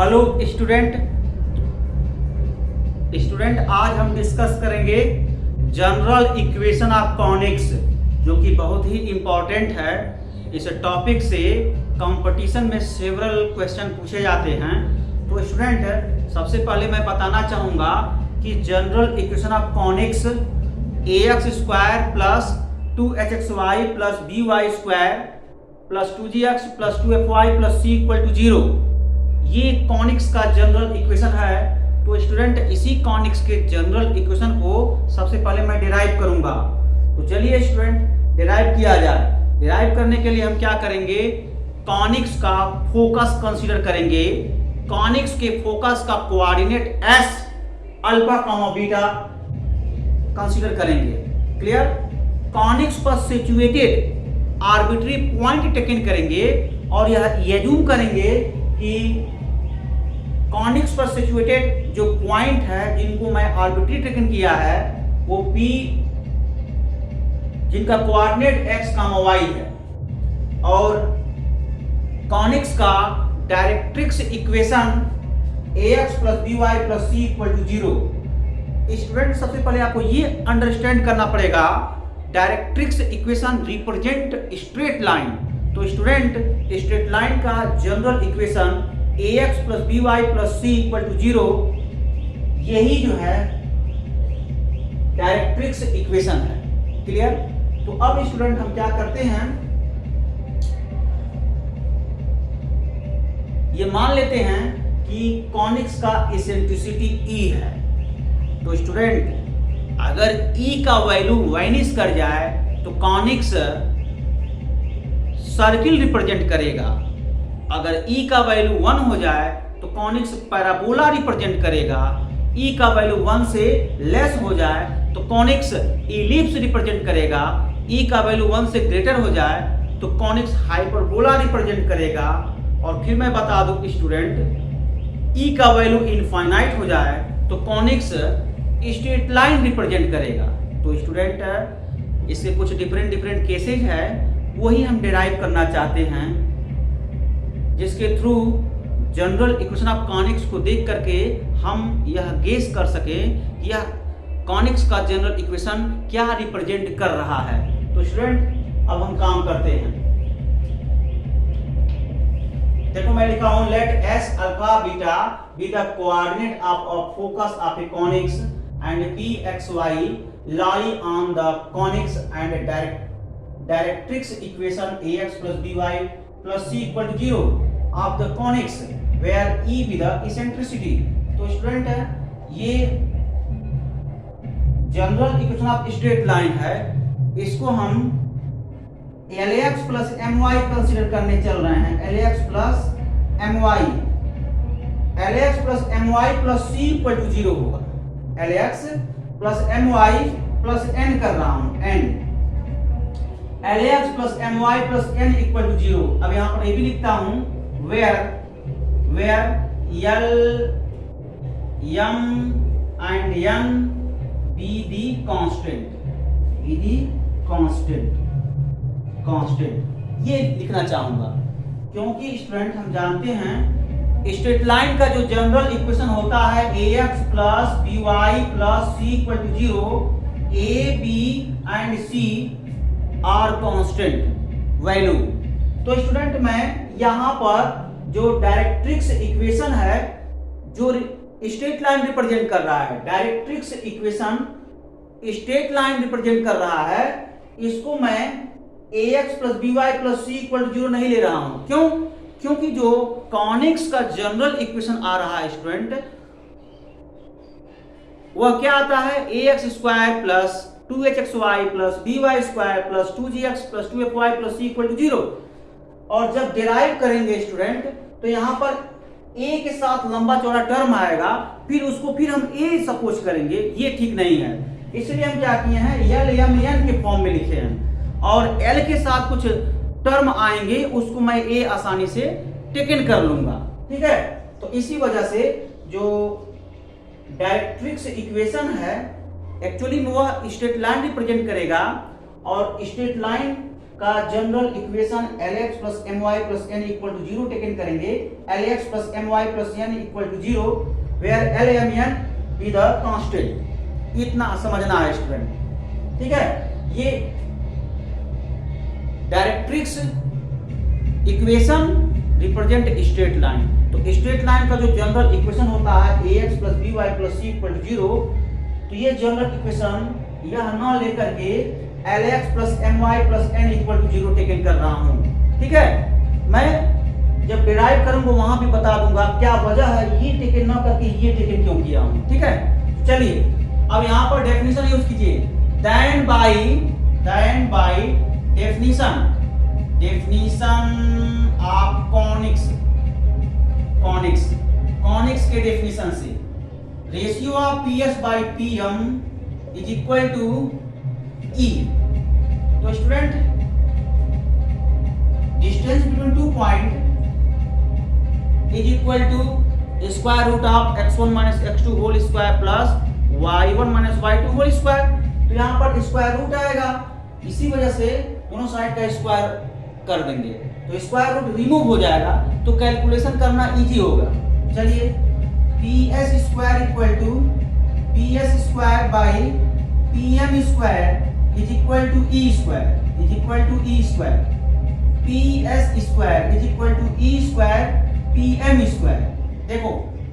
Hello student आज हम discuss करेंगे जनरल इक्वेशन ऑफ कॉनिक्स, जो कि बहुत ही इम्पोर्टेंट है। इस टॉपिक से कंपटीशन में सेवरल क्वेश्चन पूछे जाते हैं। तो स्टूडेंट, सबसे पहले मैं बताना चाहूँगा कि general equation of conics ax² plus 2hxy plus by² plus 2gx plus 2fy plus c equal to 0, ये कॉनिक्स का जनरल इक्वेशन है। तो स्टूडेंट, इसी कॉनिक्स के जनरल इक्वेशन को सबसे पहले मैं डिराइव करूंगा। तो चलिए स्टूडेंट, डिराइव किया जाए। डिराइव करने के लिए हम क्या करेंगे, कॉनिक्स का फोकस कंसीडर करेंगे। कॉनिक्स के फोकस का coordinate s alpha comma beta consider करेंगे। क्लियर? कॉनिक्स पर सिचुएटेड आर्बिट्री पॉइंट टेकन करेंगे और यह एज्यूम करेंगे कि कॉनिक्स पर सिचुएटेड जो पॉइंट है जिनको मैं आर्बिट्री टेकन किया है वो P, जिनका कोऑर्डिनेट x, y है, और कॉनिक्स का directrix equation ax plus by plus c equal to 0। Student, सबसे पहले आपको ये अंडरस्टैंड करना पड़ेगा, directrix equation represent straight line. तो स्टूडेंट, स्ट्रेट लाइन का general equation ax plus by plus c equal to 0, यही जो है डायरेक्ट्रिक्स इक्वेशन है। क्लियर? तो अब स्टूडेंट हम क्या करते हैं, ये मान लेते हैं कि कॉनिक्स का इसेंट्रिसिटी E है। तो स्टूडेंट, अगर E का वैल्यू वाइनिश कर जाए तो कॉनिक्स सर्किल रिप्रेजेंट करेगा। अगर E का वैल्यू 1 हो जाए तो कॉनिक्स पैराबोला रिप्रेजेंट करेगा। E का वैल्यू 1 से लेस हो जाए तो कॉनिक्स इलिप्स रिप्रेजेंट करेगा। E का वैल्यू 1 से ग्रेटर हो जाए तो कॉनिक्स हाइपरबोला रिप्रेजेंट करेगा। और फिर मैं बता दूं स्टूडेंट, E का वैल्यू इनफाइनाइट हो जाए तो कॉनिक्स स्ट्रेट लाइन रिप्रेजेंट करेगा। तो स्टूडेंट, इसके कुछ डिफरेंट केसेज है, वही हम डिराइव करना चाहते हैं, जिसके through general equation of conics को देख करके हम यह गेस कर सकें कि यह कॉनिक्स का जनरल इक्वेशन क्या रिप्रेजेंट कर रहा है। तो स्टूडेंट, अब हम काम करते हैं। देखो, मैं लिखा हूं, let s alpha beta be the coordinate of focus of a conics and p x y lie on the conics and directrix equation ax plus by plus c equal to 0 of the conics where E be the eccentricity। तो student, ये general equation of straight line है, इसको हम Lax plus my consider करने चल रहे हैं। Lax plus my plus c equal to 0 होगा। Lax plus my plus n कर रहा हूं, n Lax plus my plus n equal to 0। अब यहां पर ये भी लिखता हूं, where L, M and N be the constant, ये लिखना चाहूंगा, क्योंकि स्टूडेंट हम जानते हैं स्ट्रेट लाइन का जो जनरल इक्वेशन होता है ax plus by plus c equal to 0, a, b and c are constant value. तो स्टूडेंट, मैं यहाँ पर जो डायरेक्ट्रिक्स इक्वेशन है जो स्ट्रेट लाइन रिप्रेजेंट कर रहा है, directrix equation straight line represent कर रहा है, इसको मैं ax plus by plus c equal to 0 नहीं ले रहा हूं। क्यों? क्योंकि जो कॉनिक्स का जनरल इक्वेशन आ रहा है स्टूडेंट, वह क्या आता है, ax² plus 2hxy plus by² plus 2gx plus 2fy plus c equal to 0। और जब डिराइव करेंगे स्टूडेंट, तो यहां पर a के साथ लंबा चौड़ा टर्म आएगा, फिर उसको हम a सपोज करेंगे, ये ठीक नहीं है। इसलिए हम क्या किए हैं, L, M, N के फॉर्म में लिखे हैं, और L के साथ कुछ टर्म आएंगे, उसको मैं a आसानी से टेकन कर लूंगा। ठीक है? तो इसी वजह से जो डायरेक्ट्रिक्स इक्वेशन है, एक्चुअली में वह स्ट्रेट लाइन रिप्रेजेंट करेगा, और स्ट्रेट लाइन का general equation Lx plus my plus n equal to 0 taken करेंगे, Lx plus my plus n equal to 0 where Lmn be the constant. इतना समझना है स्टूडेंट, ठीक है। ये directrix equation represent straight line. तो स्ट्रेट लाइन का जो जनरल इक्वेशन होता है ax plus by plus c equal to 0, तो ये जनरल इक्वेशन यह न लेकर के Lx plus my plus n equal to 0 taken कर रहा हूं, ठीक है। मैं जब डिराइव करूंगा वहां भी बता दूंगा क्या वजह है ये टेकन न करके ये टेकन क्यों किया हूं, ठीक है। चलिए अब यहां पर डेफिनेशन यूज कीजिए, then by definition of conics के डेफिनेशन से ratio of PS by PM is equal to E। तो student distance between 2 point is equal to square root of x1 minus x2 whole square plus y1 minus y2 whole square. तो यहाँ पर square root आएगा, इसी वजह से दोनों side का स्क्वायर कर देंगे, तो स्क्वायर रूट रिमूव हो जाएगा, तो कैलकुलेशन करना इजी होगा। चलिए PS square equal to PS square by PM square is equal to E square PS square is equal to E square PM square. देखो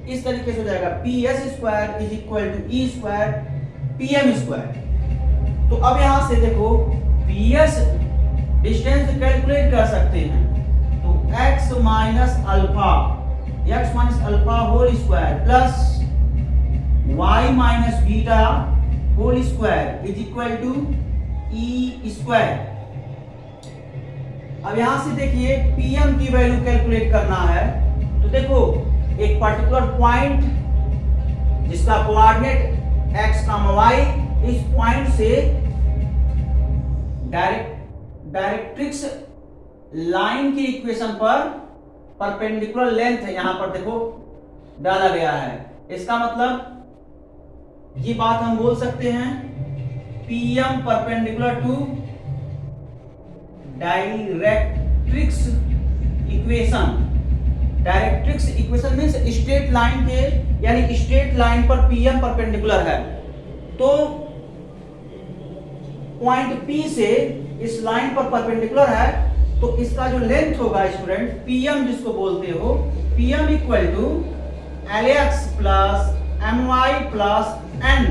इस तरीके से हो जाएगा, PS square is equal to E square PM square. तो अब यहां से देखो PS डिस्टेंस कैलकुलेट कर सकते हैं, तो x minus alpha whole square plus y minus beta whole square is equal to E square. अब यहां से देखिए PM की वैल्यू कैलकुलेट करना है, तो देखो एक पर्टिकुलर पॉइंट जिसका कोऑर्डिनेट x, y, इस पॉइंट से डायरेक्ट्रिक्स लाइन की इक्वेशन पर परपेंडिकुलर लेंथ है, यहां पर देखो डाला गया है। इसका मतलब ये बात हम बोल सकते हैं PM perpendicular to directrix equation means straight line के, यानी स्ट्रेट लाइन पर PM परपेंडिकुलर है, तो पॉइंट P से इस लाइन पर परपेंडिकुलर है, तो इसका जो लेंथ होगा स्टूडेंट PM जिसको बोलते हो, PM equal to Lx plus my plus n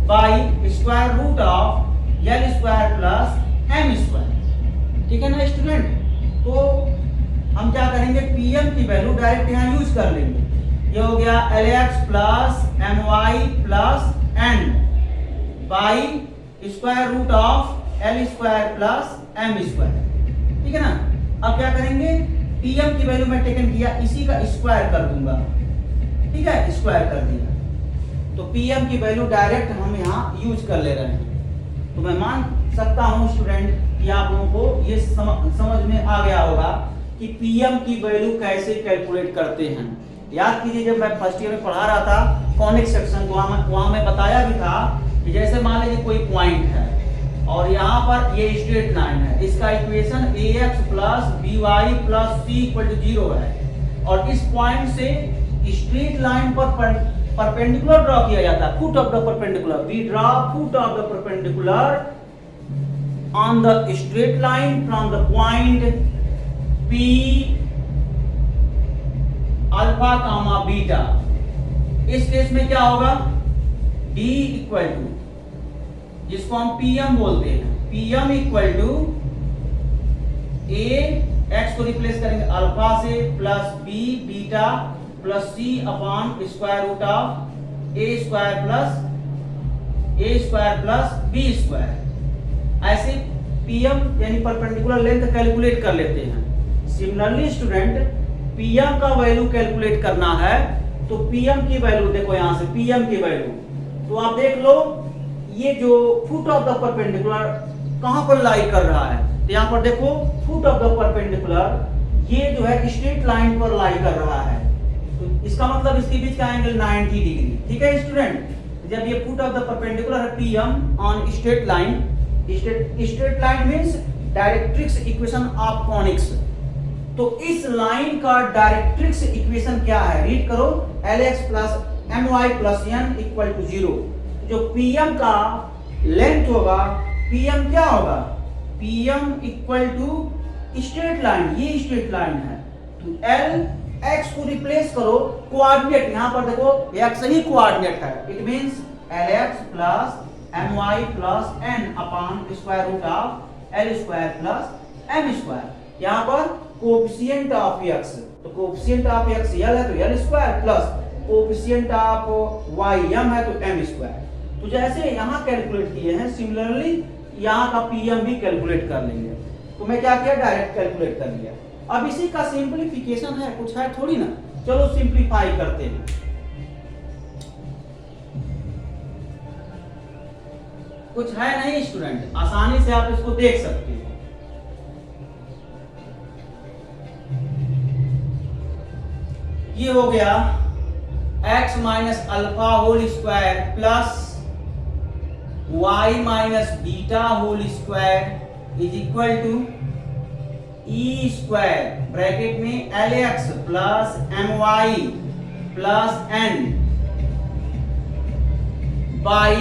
by square root of L square plus m square, ठीक है ना स्टूडेंट। तो हम क्या करेंगे, PM की वैल्यू डायरेक्ट यहाँ यूज कर लेंगे, ये हो गया Lx plus my plus n by square root of L square plus m square, ठीक है ना। अब क्या करेंगे, PM की वैल्यू मैं टेकन किया, इसी का स्क्वायर कर दूंगा, ठीक है, स्क्वायर कर दिया, तो PM की वैल्यू डायरेक्ट हम यहाँ यूज कर ले रहे हैं। तो मैं मान सकता हूँ स्टूडेंट कि आप लोगों को ये समझ में आ गया होगा कि PM की वैल्यू कैसे कैलकुलेट करते हैं। याद कीजिए जब मैं फर्स्ट ईयर में पढ़ा रहा था कॉनिक सेक्शन, वहां मैं बताया भी था कि जैसे मान लीजिए कोई पॉइंट है और यहाँ पर ये स्ट्रेट लाइन है, इसका equation ax plus by plus c equal to 0 है, और इस पॉइंट से स्ट्रेट लाइन पर परपेंडिकुलर ड्रॉ किया जाता है, foot of the perpendicular, we draw foot of the perpendicular on the straight line from the point P alpha comma beta. इस case में क्या होगा, D इक्वल टू, जिसको हम PM बोलते हैं, PM equal to A, x को replace करेंगे अल्फा से, plus B beta plus C upon square root of A square plus B square. ऐसे PM यानी परपेंडिकुलर लेंथ कैलकुलेट कर लेते हैं। सिमिलरली स्टूडेंट PM का वैल्यू कैलकुलेट करना है, तो PM की वैल्यू देखो यहां से PM की वैल्यू, तो आप देख लो ये जो फुट ऑफ द परपेंडिकुलर कहां पर लाई कर रहा है, तो यहां पर देखो फुट ऑफ द परपेंडिकुलर ये जो है स्ट्रेट लाइन पर लाई कर रहा है, तो इसका मतलब इसके बीच का एंगल 90 डिग्री, ठीक है स्टूडेंट। जब ये फुट ऑफ द परपेंडिकुलर है PM on straight line means directrix equation of conics. तो इस लाइन का डायरेक्ट्रिक्स इक्वेशन क्या है, रीड करो, Lx plus my plus n equal to 0। जो Pm का लेंथ होगा, Pm क्या होगा, Pm equal to straight line, ये स्ट्रेट लाइन है, तो L x को रिप्लेस करो, कोऑर्डिनेट यहां पर देखो x ही कोऑर्डिनेट है, it means Lx plus my plus n upon square root of L square plus m square. यहां पर कोएफिशिएंट ऑफ x, तो कोएफिशिएंट ऑफ x L है तो L square plus coefficient of y m है तो m square. तो जैसे यहां कैलकुलेट किए हैं, सिमिलरली यहां का Pm भी कैलकुलेट कर लेंगे। तो मैं क्या किया, डायरेक्ट कैलकुलेट कर लिया। अब इसी का सिंपलीफिकेशन है, कुछ है थोड़ी ना, चलो सिंपलीफाई करते हैं। कुछ है नहीं स्टूडेंट, आसानी से आप इसको देख सकते हो। ये हो गया x minus alpha whole square plus y minus beta whole square is equal to e square bracket में Lx plus my plus n by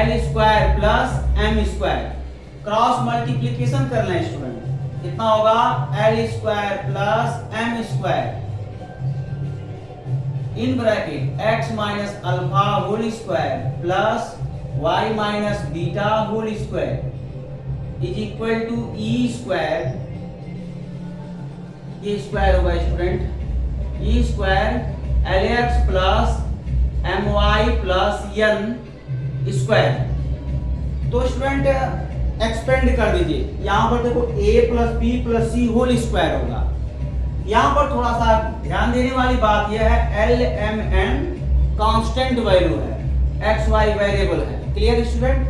L square plus m square. Cross multiplication करना है स्टूडेंट, कितना होगा, L square plus m square in bracket x minus alpha whole square plus y minus beta whole square is equal to e square, ये square होगा student, e square Lx plus my plus n square. तो student expand कर दीजिए, यहां पर देखो a plus b plus c whole square होगा। यहां पर थोड़ा सा ध्यान देने वाली बात यह है, L M N constant value है, x y वेरिएबल है, क्लियर स्टूडेंट।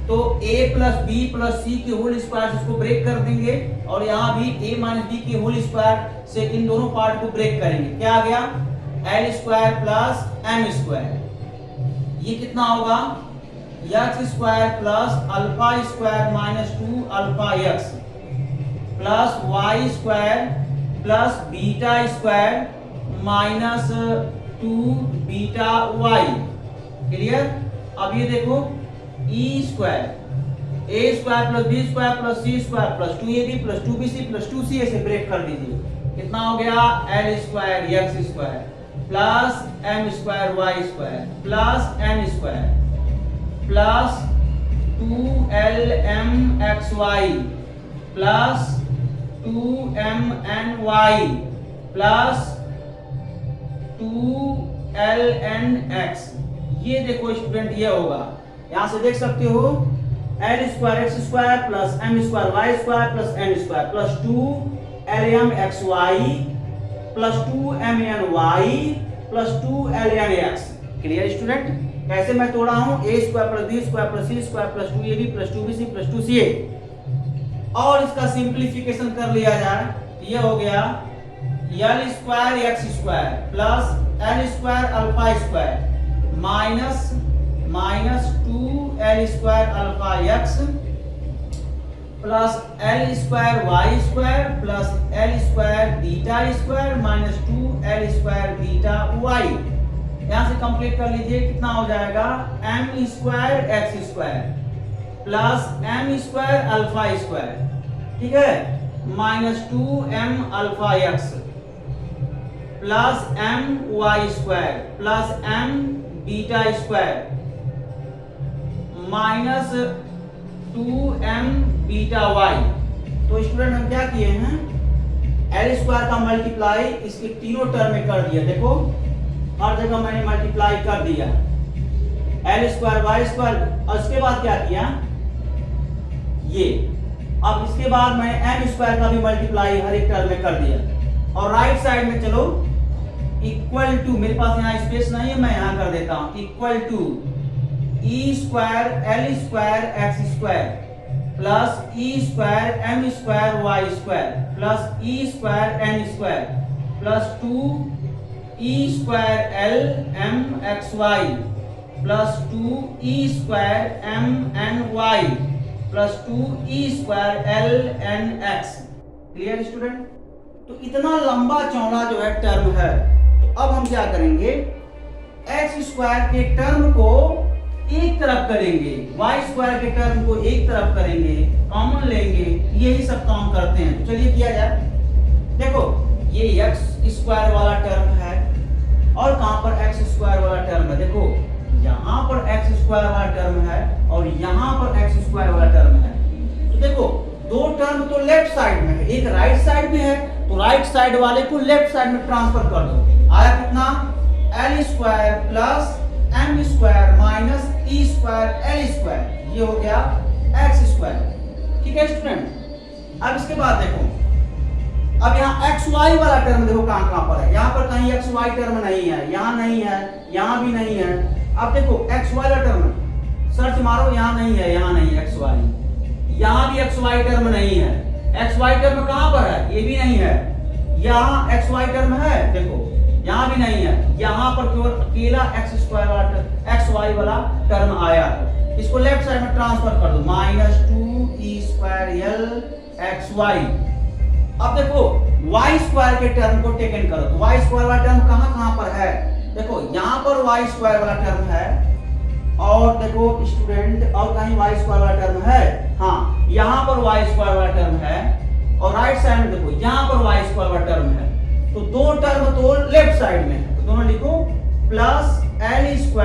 तो a plus b plus c के होल स्क्वायर इसको ब्रेक कर देंगे, और यहाँ भी a माइनस b के होल स्क्वायर से इन दोनों पार्ट को ब्रेक करेंगे, क्या आ गया, L square plus m square. ये कितना होगा, x square plus alpha square minus 2 alpha x plus y square plus beta square minus 2 beta y, clear. अब ये देखो e square a square plus b square plus c square plus 2ab plus 2bc plus 2ca से break कर दीजिए, कितना हो गया, L square x square plus m square y square plus n square plus 2lmxy plus 2mny plus 2lnx। ये देखो student, ये होगा, यहां से देख सकते हो L square x square plus m square y square plus n square plus 2lmxy plus 2mny plus 2lnx, clear student. कैसे मैं तोड़ा हूं, a square plus b square plus c square plus 2ab plus 2bc plus 2ca, और इसका simplification कर लिया जाए, ये हो गया L square x square plus L square alpha square minus 2L square alpha x plus L square y square plus L square beta square minus 2L square beta y। यहां से कंप्लीट कर लीजिए, कितना हो जाएगा, m square x square plus m square alpha square, ठीक है, minus 2m alpha x plus m y square plus m beta square minus 2m beta y। तो स्टूडेंट हम क्या किए हैं, L स्क्वायर का मल्टीप्लाई इसके तीनों टर्म में कर दिया, देखो हर जगह मैंने मल्टीप्लाई कर दिया, L स्क्वायर y स्क्वायर, और उसके बाद क्या किया, ये, अब इसके बाद मैं m स्क्वायर का भी मल्टीप्लाई हर एक टर्म में कर दिया, और राइट साइड में चलो इक्वल टू, मेरे पास यहाँ स्पेस नहीं है, मैं यहाँ कर देता हूँ, equal to e square L square x square plus e square m square y square plus e square n square plus 2 e square L m x y plus 2 e square m n y plus 2e² ln(x). Clear student? तो इतना लंबा चौड़ा जो है term है, तो अब हम क्या करेंगे, x² के टर्म को एक तरफ करेंगे, y² के टर्म को एक तरफ करेंगे, कॉमन लेंगे, यही सब काम करते हैं। तो चलिए किया जाए। देखो ये x² वाला टर्म है और कहां पर x² वाला टर्म है, देखो यहां पर x² वाला टर्म है और यहां पर x² वाला टर्म है। तो देखो दो टर्म तो लेफ्ट साइड में है, एक राइट साइड में है, तो राइट साइड वाले को लेफ्ट साइड में ट्रांसफर कर दो। आया कितना, l² plus m² minus e² l², ये हो गया x²। ठीक है स्टूडेंट? अब इसके बाद देखो, अब यहाँ xy वाला टर्म देखो कहां पर है, यहाँ पर कहीं xy टर्म नहीं है, यहाँ नहीं है, यहाँ भी नहीं है। अब देखो xy वाला टर्म सर्च मारो, यहाँ नहीं है, यहाँ नहीं है xy, यहाँ भी xy टर्म नहीं है। xy टर्म कहां पर है, ये भी नहीं है। यहाँ xy टर्म है, देखो यहाँ भी नहीं है, यहाँ पर केवल अकेला xy वाला टर्म आया है। इसको लेफ्ट साइड में ट्रांसफर कर दो, माइनस 2e² lxy। अब देखो y² के टर्म को टेकन करो, तो y² वाला टर्म कहां पर है, देखो यहाँ पर y² वाला टर्म है, और देखो स्टूडेंट और कहीं y² वाला टर्म है, हाँ यहाँ पर y² वाला टर्म है, और राइट साइड में देखो यहाँ पर y² वाला टर्म है। तो दो टर्म तो लेफ्ट साइड में है, तो दोनों लिखो plus l²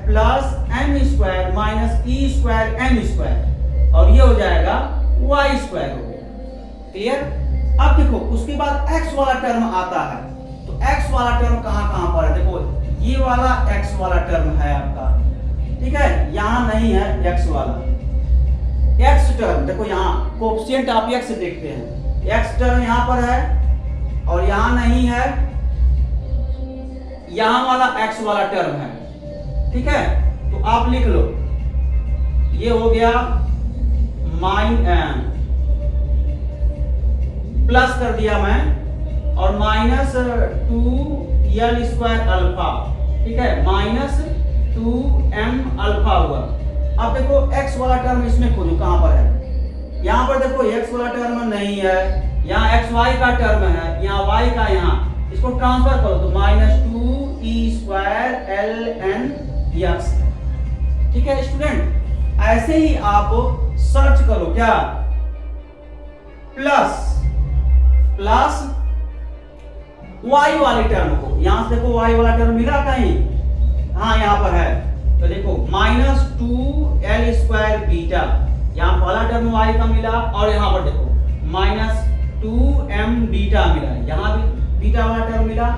plus m² minus e² m², और ये हो जाएगा y² हो गया। क्लियर? अब देखो उसके बाद x वाला टर्म आता है, तो x वाला टर्म कहां पर है, देखो ये वाला x वाला टर्म है आपका, ठीक है, यहां नहीं है x वाला। x टर्म देखो यहाँ कोएफिशिएंट आप x देखते हैं, x टर्म यहाँ पर है और यहाँ नहीं है, यहाँ वाला x वाला टर्म है। ठीक है, तो आप लिख लो, ये हो गया प्लस कर दिया मैं, और माइनस 2l² अल्फा, ठीक है, माइनस 2m अल्फा हुआ। अब देखो x वाला टर्म इसमें खोजो कहां पर है, यहां पर देखो x वाला टर्म नहीं है, यहाँ xy का टर्म है, यहाँ y का, यहाँ इसको ट्रांसफर करो तो माइनस 2e² ln(x). ठीक है स्टूडेंट? ऐसे ही आप सर्च करो क्या, प्लस y वाले टर्म को, यहां से देखो y वाला टर्म मिला कहीं, हाँ यहाँ पर है, तो देखो माइनस 2l² बीटा, यहाँ वाला टर्म y का मिला, और यहाँ पर देखो माइनस 2m बीटा मिला, यहाँ भी बीटा वाला टर्म मिला।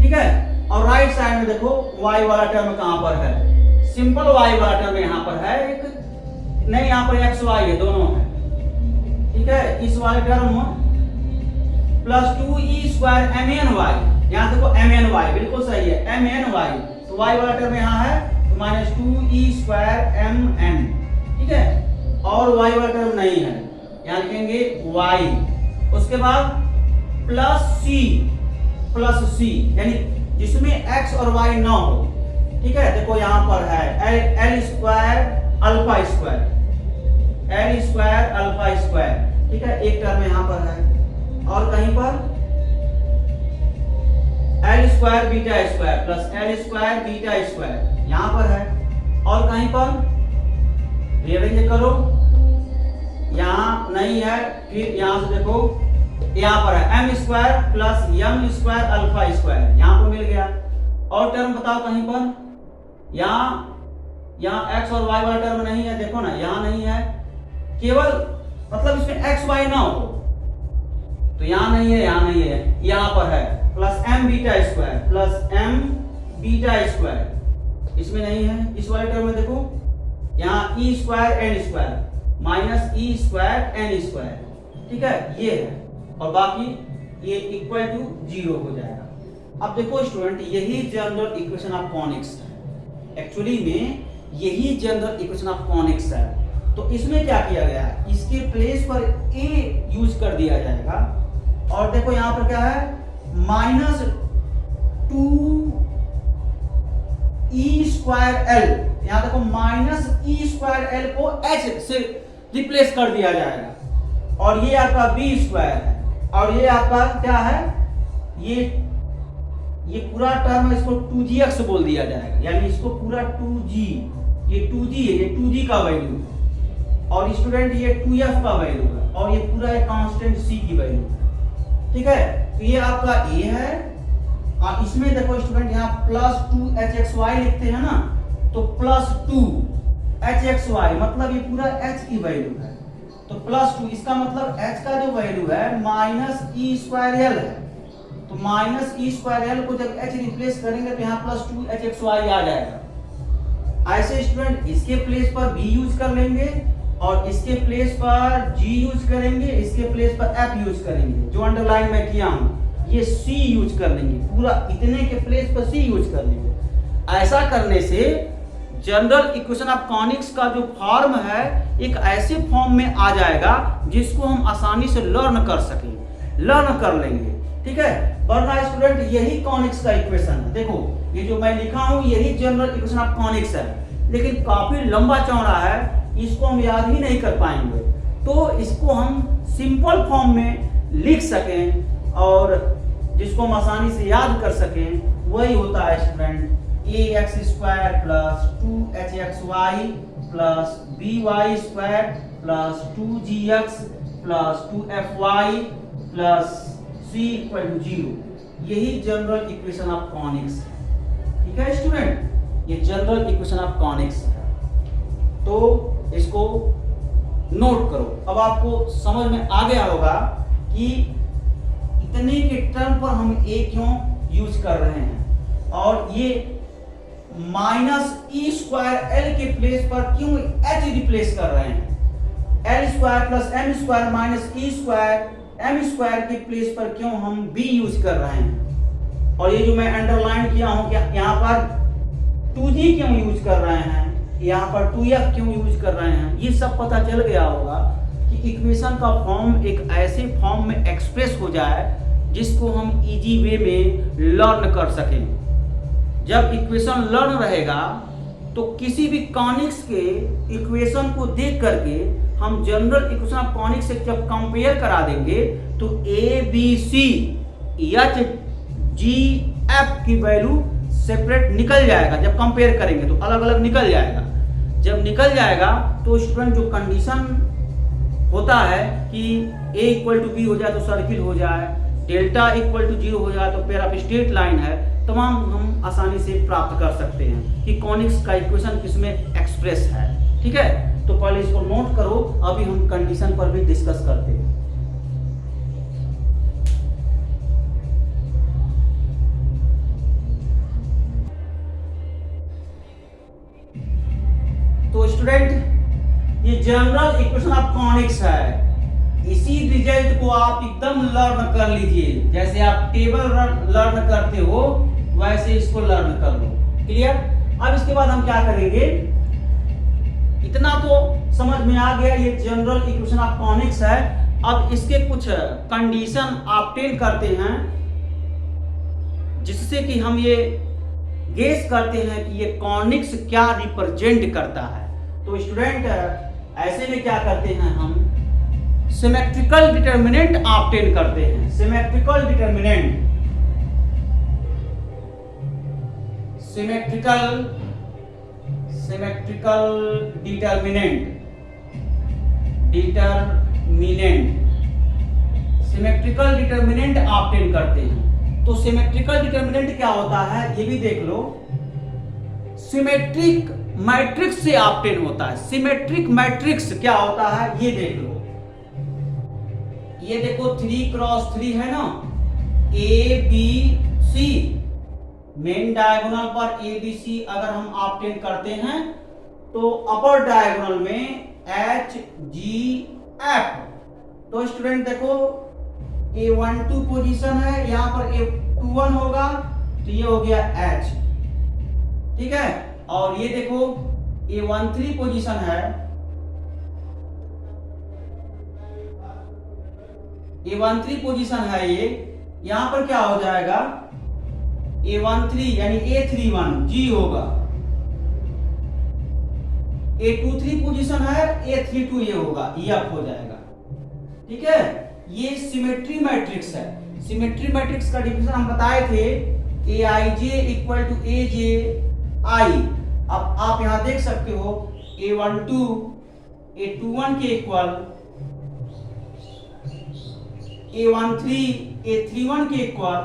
ठीक है, और राइट साइड में देखो y वाला टर्म कहां पर है, सिंपल y वाला टर्म यहाँ पर है, एक नहीं यहाँ पर xy है, दोनों है। ठीक है, इस वाले टर्म प्लस 2e² mny, यहाँ देखो mny बिल्कुल सही है, mny, तो y वाला टर्म यहाँ है, तो माइनस 2e² mn। ठीक है, और y वाला टर्म नहीं है, यहाँ लिखेंगे y। उसके बाद प्लस c, यानी जिसमें x और y ना हो। ठीक है, देखो यहाँ पर है l² अल्फा स्क्वायर, ठीक है, एक टर्म यहाँ पर है, और कहीं पर l² beta square plus l² beta square यहाँ पर है, और कहीं पर रीअरेंज करो, यहाँ नहीं है, फिर यहाँ से देखो यहाँ पर है m² plus m² alpha square, यहाँ पर मिल गया। और टर्म बताओ कहीं पर, यहाँ x और y वाला टर्म नहीं है, देखो ना यहाँ नहीं है, केवल मतलब इसमें x y ना हो, तो यहाँ नहीं है, यहाँ नहीं है, यहाँ पर है plus m beta square plus m beta square, इसमें नहीं है। इस वाले टर्म में देखो यहाँ e² n² minus e² n², ठीक है, ये है, और बाकी ये इक्वल टू 0 हो जाएगा। अब देखो स्टूडेंट, यही जनरल इक्वेशन ऑफ कॉनिक्स है, एक्चुअली में यही जनरल इक्वेशन ऑफ कॉनिक्स है। तो इसमें क्या किया गया है, इसके प्लेस पर a यूज कर दिया जाएगा, और देखो यहाँ पर क्या है, माइनस 2e² l, यहाँ देखो माइनस e² l को h से रिप्लेस कर दिया जाएगा। और ये आपका बी स्क्वायर है, और ये आपका क्या है, ये पूरा टर्म इसको 2gx बोल दिया जाएगा, यानी इसको पूरा 2g, ये 2g है, ये 2g का वैल्यू है, और स्टूडेंट ये 2f का वैल्यू है, और ये पूरा एक कांस्टेंट c की वैल्यू है। ठीक है, तो ये आपका a है, और इसमें देखो स्टूडेंट यहाँ प्लस 2hxy लिखते हैं ना, तो प्लस 2hxy मतलब ये पूरा h की वैल्यू है, तो प्लस 2, इसका मतलब h का जो वैल्यू है माइनस ई स्क्वायर एल है, तो माइनस ई स्क्वायर एल को जब h रिप्लेस करेंगे तो यहाँ प्लस 2hxy आ जाएगा। ऐसे स्टूडेंट इसके प्लेस पर b यूज कर लेंगे, और इसके प्लेस पर g यूज करेंगे, इसके प्लेस पर f यूज करेंगे, जो अंडरलाइन में किया हूं, ये c यूज कर लेंगे, पूरा इतने के प्लेस पर c यूज कर लेंगे। ऐसा करने से जनरल इक्वेशन ऑफ कॉनिक्स का जो फॉर्म है एक ऐसे फॉर्म में आ जाएगा जिसको हम आसानी से लर्न कर सकें, लर्न कर लेंगे। ठीक है, वरना स्टूडेंट यही कॉनिक्स का इक्वेशन है, देखो ये जो मैं लिखा हूं यही जनरल इक्वेशन ऑफ कॉनिक्स है, लेकिन काफी लंबा चौड़ा है, इसको हम याद ही नहीं कर पाएंगे। तो इसको हम सिंपल फॉर्म में लिख सकें और जिसको हम आसानी से याद कर सकें, वही होता है student ax square plus 2hxy plus by square plus 2gx plus 2fy plus c equal to 0। यही जनरल इक्वेशन ऑफ कॉनिक्स। ठीक है स्टूडेंट, ये जनरल इक्वेशन ऑफ कॉनिक्स है, तो इसको नोट करो। अब आपको समझ में आ गया होगा कि इतने के टर्म पर हम a क्यों यूज कर रहे हैं, और ये माइनस ई स्क्वायर एल के प्लेस पर क्यों h रिप्लेस कर रहे हैं, L square plus M square minus E square M square के प्लेस पर क्यों हम b यूज कर रहे हैं, और ये जो मैं अंडरलाइन किया हूं कि यहाँ पर 2g क्यों यूज कर रहे हैं, यहाँ पर 2f क्यों यूज कर रहे हैं, ये सब पता चल गया होगा कि इक्वेशन का फॉर्म एक ऐसे फॉर्म में एक्सप्रेस हो जाए जिसको हम इजी वे में लर्न कर सकें। जब इक्वेशन लर्न रहेगा तो किसी भी कॉनिक्स के इक्वेशन को देख करके हम जनरल इक्वेशन ऑफ कॉनिक्स से जब कंपेयर करा देंगे तो A B C H G F की वैल्यू सेपरेट निकल जाएगा। जब कंपेयर करेंगे तो अलग अलग निकल जाएगा। जब निकल जाएगा तो स्टूडेंट जो कंडीशन होता है कि a इक्वल टू बी हो जाए तो सर्किल हो जाए, डेल्टा इक्वल टू 0 हो जाए तो पेयर ऑफ स्ट्रेट लाइन है, तमाम हम आसानी से प्राप्त कर सकते हैं कि कॉनिक्स का इक्वेशन किसमें एक्सप्रेस है। ठीक है, तो पहले इसको नोट करो, अभी हम कंडीशन पर भी डिस्कस करते हैं। तो स्टूडेंट ये जनरल इक्वेशन ऑफ कॉनिक्स है, इसी रिजल्ट को आप एकदम लर्न कर लीजिए, जैसे आप टेबल लर्न करते हो वैसे इसको लर्न कर लो। क्लियर? अब इसके बाद हम क्या करेंगे, इतना तो समझ में आ गया, ये जनरल इक्वेशन ऑफ कॉनिक्स है। अब इसके कुछ कंडीशन ऑब्टेन करते हैं जिससे कि हम ये गेस करते हैं कि ये कॉनिक्स क्या रिप्रेजेंट करता है। तो स्टूडेंट ऐसे में क्या करते हैं, हम सिमेट्रिकल डिटरमिनेंट ऑब्टेन करते हैं। Symmetrical determinant, symmetrical determinant symmetrical determinant obtain करते हैं। तो सिमेट्रिकल डिटरमिनेंट क्या होता है ये भी देख लो। सिमेट्रिक मैट्रिक्स से ऑब्टेन होता है। सिमेट्रिक मैट्रिक्स क्या होता है ये देख लो। ये देखो 3x3 है ना, A B C, main diagonal पर ए बी सी अगर हम ऑब्टेन करते हैं तो अपर डायगोनल में एच जी एफ। तो स्टूडेंट देखो A12 पोजीशन है, यहां पर A21 होगा तो ये हो गया H। ठीक है, और ये देखो A13 पोजीशन है, A13 पोजीशन है ये, यहां पर क्या हो जाएगा A13 यानी A31 G होगा। A23 पोजीशन है, A32 ये होगा, ये अप हो जाएगा। ठीक है, ये सिमेट्री मैट्रिक्स है। सिमेट्री मैट्रिक्स का डिफिनेशन हम बताए थे, Aij equal to Aj I। अब आप यहां देख सकते हो A12 A21 के इक्वल, A13 A31 के इक्वल,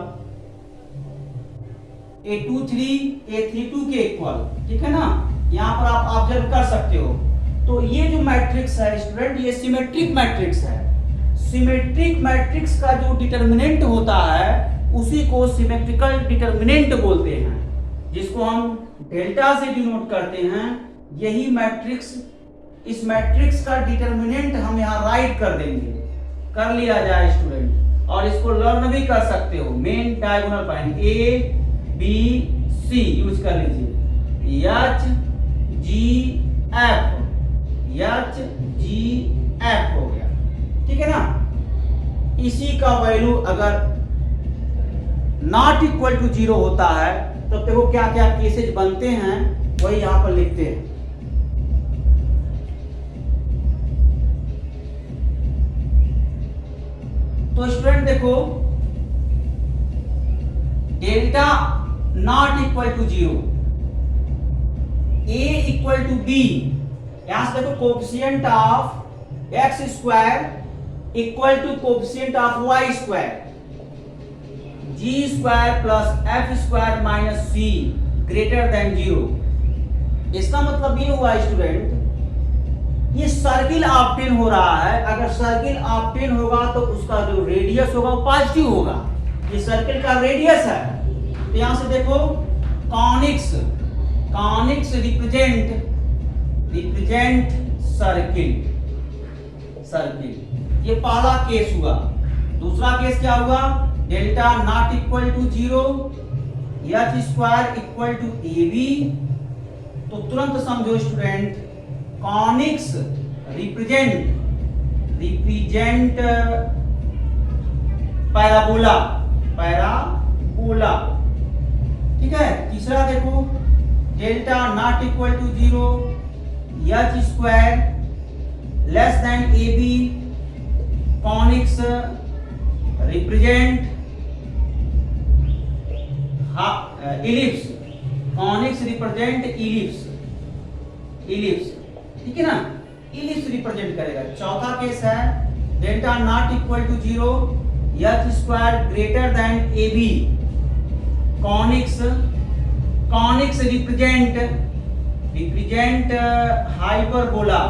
A23 A32 के इक्वल। ठीक है ना, यहाँ पर आप ऑब्जर्व कर सकते हो। तो ये जो मैट्रिक्स है स्टूडेंट, ये सिमेट्रिक मैट्रिक्स है। सिमेट्रिक मैट्रिक्स का जो डिटर्मिनेंट होता है उसी को सिमेट्रिकल डिटर्मिनेंट बोलते हैं, जिसको हम डेल्टा से डिनोट करते हैं। यही मैट्रिक्स, इस मैट्रिक्स का डिटर्मिनेंट हम यहाँ राइट कर देंगे, कर लिया जाए स्टूडेंट। और इसको लर्न भी कर सकते हो, main diagonal point ABC use कर लीजिए, HGF हो गया। ठीक है ना, इसी का वैल्यू अगर नॉट इक्वल टू 0 होता है तो देखो क्या क्या केसेज बनते हैं, वही यहां पर लिखते हैं। तो स्टूडेंट देखो, delta not equal to 0, A equal to B, यहां से देखो coefficient of X square equal to coefficient of Y square, G square plus F square minus C greater than 0। इसका मतलब ये हुआ स्टूडेंट, ये सर्किल ऑब्टेन हो रहा है। अगर सर्किल ऑब्टेन होगा तो उसका जो रेडियस होगा वो पॉजिटिव होगा। ये सर्किल का रेडियस है। तो यहां से देखो conics, conics represent circle, circle. ये पहला केस हुआ। दूसरा केस क्या हुआ, delta not equal to 0, H square equal to AB। तो तुरंत समझो student, conics represent parabola, parabola. ठीक है, तीसरा देखो, delta not equal to 0, H square less than AB, conics represent ellipse, conics represent ellipse, ellipse. ठीक है ना, इलिप्स रिप्रेजेंट करेगा। चौथा केस है, delta not equal to 0, H square greater than AB, conics, conics represent hyperbola,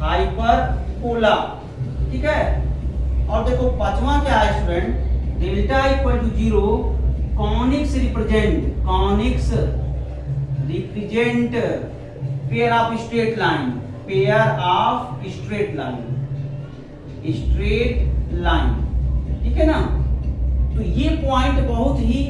hyperbola. ठीक है, और देखो पांचवा क्या है student, delta equal to 0, conics represent pair of straight line, pair of straight line, straight line. ठीक है ना, तो ये पॉइंट बहुत ही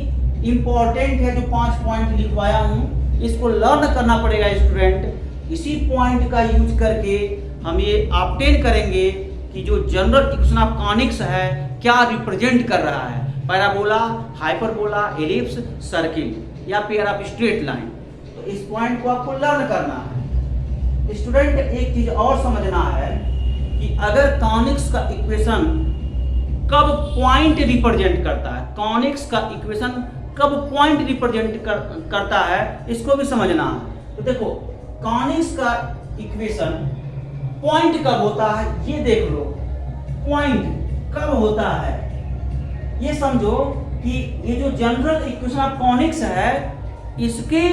इंपॉर्टेंट है, जो 5 पॉइंट लिखवाया हूं, इसको लर्न करना पड़ेगा स्टूडेंट। इसी पॉइंट का यूज करके हम ये ऑब्टेन करेंगे कि जो जनरल इक्वेशन ऑफ कॉनिक्स है क्या रिप्रेजेंट कर रहा है, पैराबोला, हाइपरबोला, एलिप्स, सर्किल या पेयर ऑफ स्ट्रेट लाइन। तो इस पॉइंट को आपको लर्न करना है स्टूडेंट। एक चीज और समझना है कि अगर कॉनिक्स का इक्वेशन कब पॉइंट रिप्रेजेंट करता है, कॉनिक्स का इक्वेशन कब पॉइंट रिप्रेजेंट करता है, इसको भी समझना है। तो देखो, कॉनिक्स का इक्वेशन पॉइंट कब होता है, ये देख लो, पॉइंट कब होता है ये समझो कि ये जो जनरल इक्वेशन ऑफ कॉनिक्स है, इसके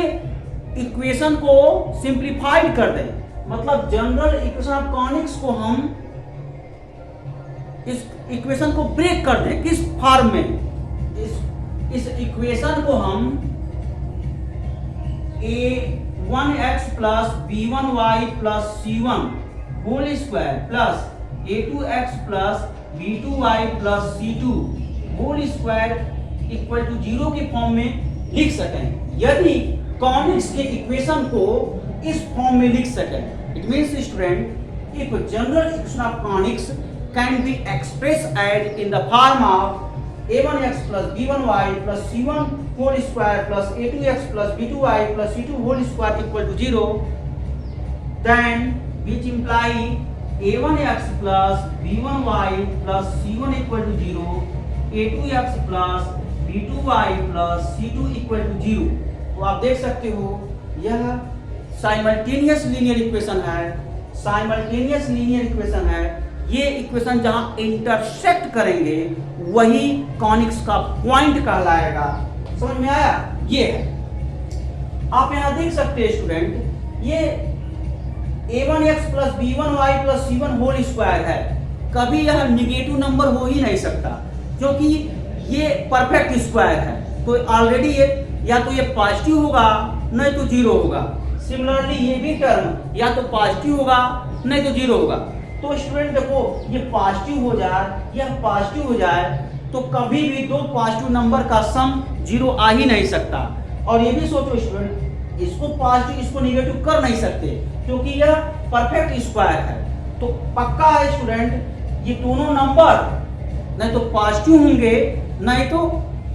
इक्वेशन को सिंप्लीफाइड कर दें। मतलब जनरल इक्वेशन ऑफ कॉनिक्स को हम इस इक्वेशन को ब्रेक कर दें। किस फॉर्म में, इस इक्वेशन को हम a1x plus b1y plus c1 whole square plus a2x plus b2y plus c2 whole square equal to 0 के फॉर्म में लिख सकें। यदि कॉनिक्स के इक्वेशन को इस फॉर्म में लिख सकें, it means student, if general equation of conics can be express as in the form of a1x plus b1y plus c1 whole square plus a2x plus b2y plus c2 whole square equal to 0, then which imply a1x plus b1y plus c1 equal to 0, a2x plus b2y plus c2 equal to 0। तो आप देख सकते हो यह simultaneous linear equation है, simultaneous linear equation है। ये equation जहां इंटरसेक्ट करेंगे वही कॉनिक्स का पॉइंट कहलाएगा। समझ में आया? ये है, आप यहां देख सकते हैं स्टूडेंट, ये a1x plus b1y plus c1 whole square है। कभी यह निगेटिव नंबर हो ही नहीं सकता क्योंकि ये परफेक्ट स्क्वायर है। तो ऑलरेडी ये या तो ये पॉजिटिव होगा नहीं तो जीरो होगा। सिमिलरली ये भी टर्म या तो पॉजिटिव होगा नहीं तो जीरो होगा। तो स्टूडेंट देखो, ये पॉजिटिव हो जाए, यह पॉजिटिव हो जाए तो कभी भी दो पॉजिटिव नंबर का सम जीरो आ ही नहीं सकता। और ये भी सोचो स्टूडेंट, इसको पॉजिटिव इसको निगेटिव कर नहीं सकते क्योंकि यह परफेक्ट स्क्वायर है। तो पक्का है स्टूडेंट, ये दोनों नंबर नहीं तो पॉजिटिव होंगे नहीं तो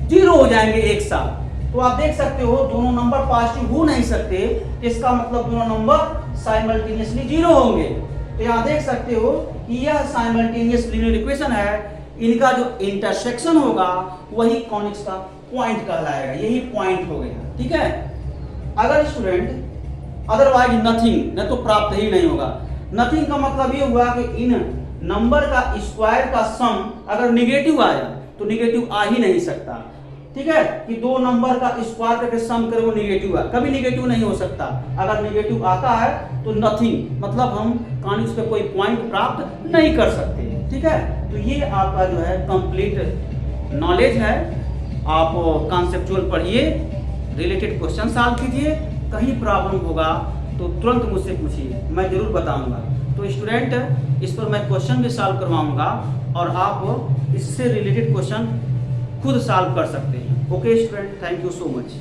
जीरो हो जाएंगे एक साथ। तो आप देख सकते हो दोनों नंबर पॉजिटिव हो नहीं सकते, इसका मतलब दोनों नंबर साइमल्टेनियसली जीरो होंगे। तो यहाँ देख सकते हो कि यह साइमल्टेनियस लीनियर इक्वेशन है, इनका जो इंटरसेक्शन होगा वही कॉनिक्स का पॉइंट कहलाएगा। यही पॉइंट हो गया, ठीक है। अगर स्टूडेंट अदरवाइज नथिंग, न तो प्राप्त ही नहीं होगा। नथिंग का मतलब ये हुआ कि इन नंबर का स्क्वायर का सम अगर निगेटिव आया तो निगेटिव आ ही नहीं सकता, ठीक है। कि दो नंबर का स्क्वायर करके सम करे वो निगेटिव है, कभी निगेटिव नहीं हो सकता। अगर निगेटिव आता है तो नथिंग, मतलब हम कॉनिक्स पे कोई पॉइंट प्राप्त नहीं कर सकते, ठीक है। तो ये आपका जो है कंप्लीट नॉलेज है। आप कॉन्सेप्चुअल पढ़िए, रिलेटेड क्वेश्चन सॉल्व कीजिए। कहीं प्रॉब्लम होगा तो तुरंत मुझसे पूछिए, मैं जरूर बताऊंगा। तो स्टूडेंट इस पर मैं क्वेश्चन भी सॉल्व करवाऊंगा और आप इससे रिलेटेड क्वेश्चन खुद सॉल्व कर सकते हैं। Okay student, thank you so much.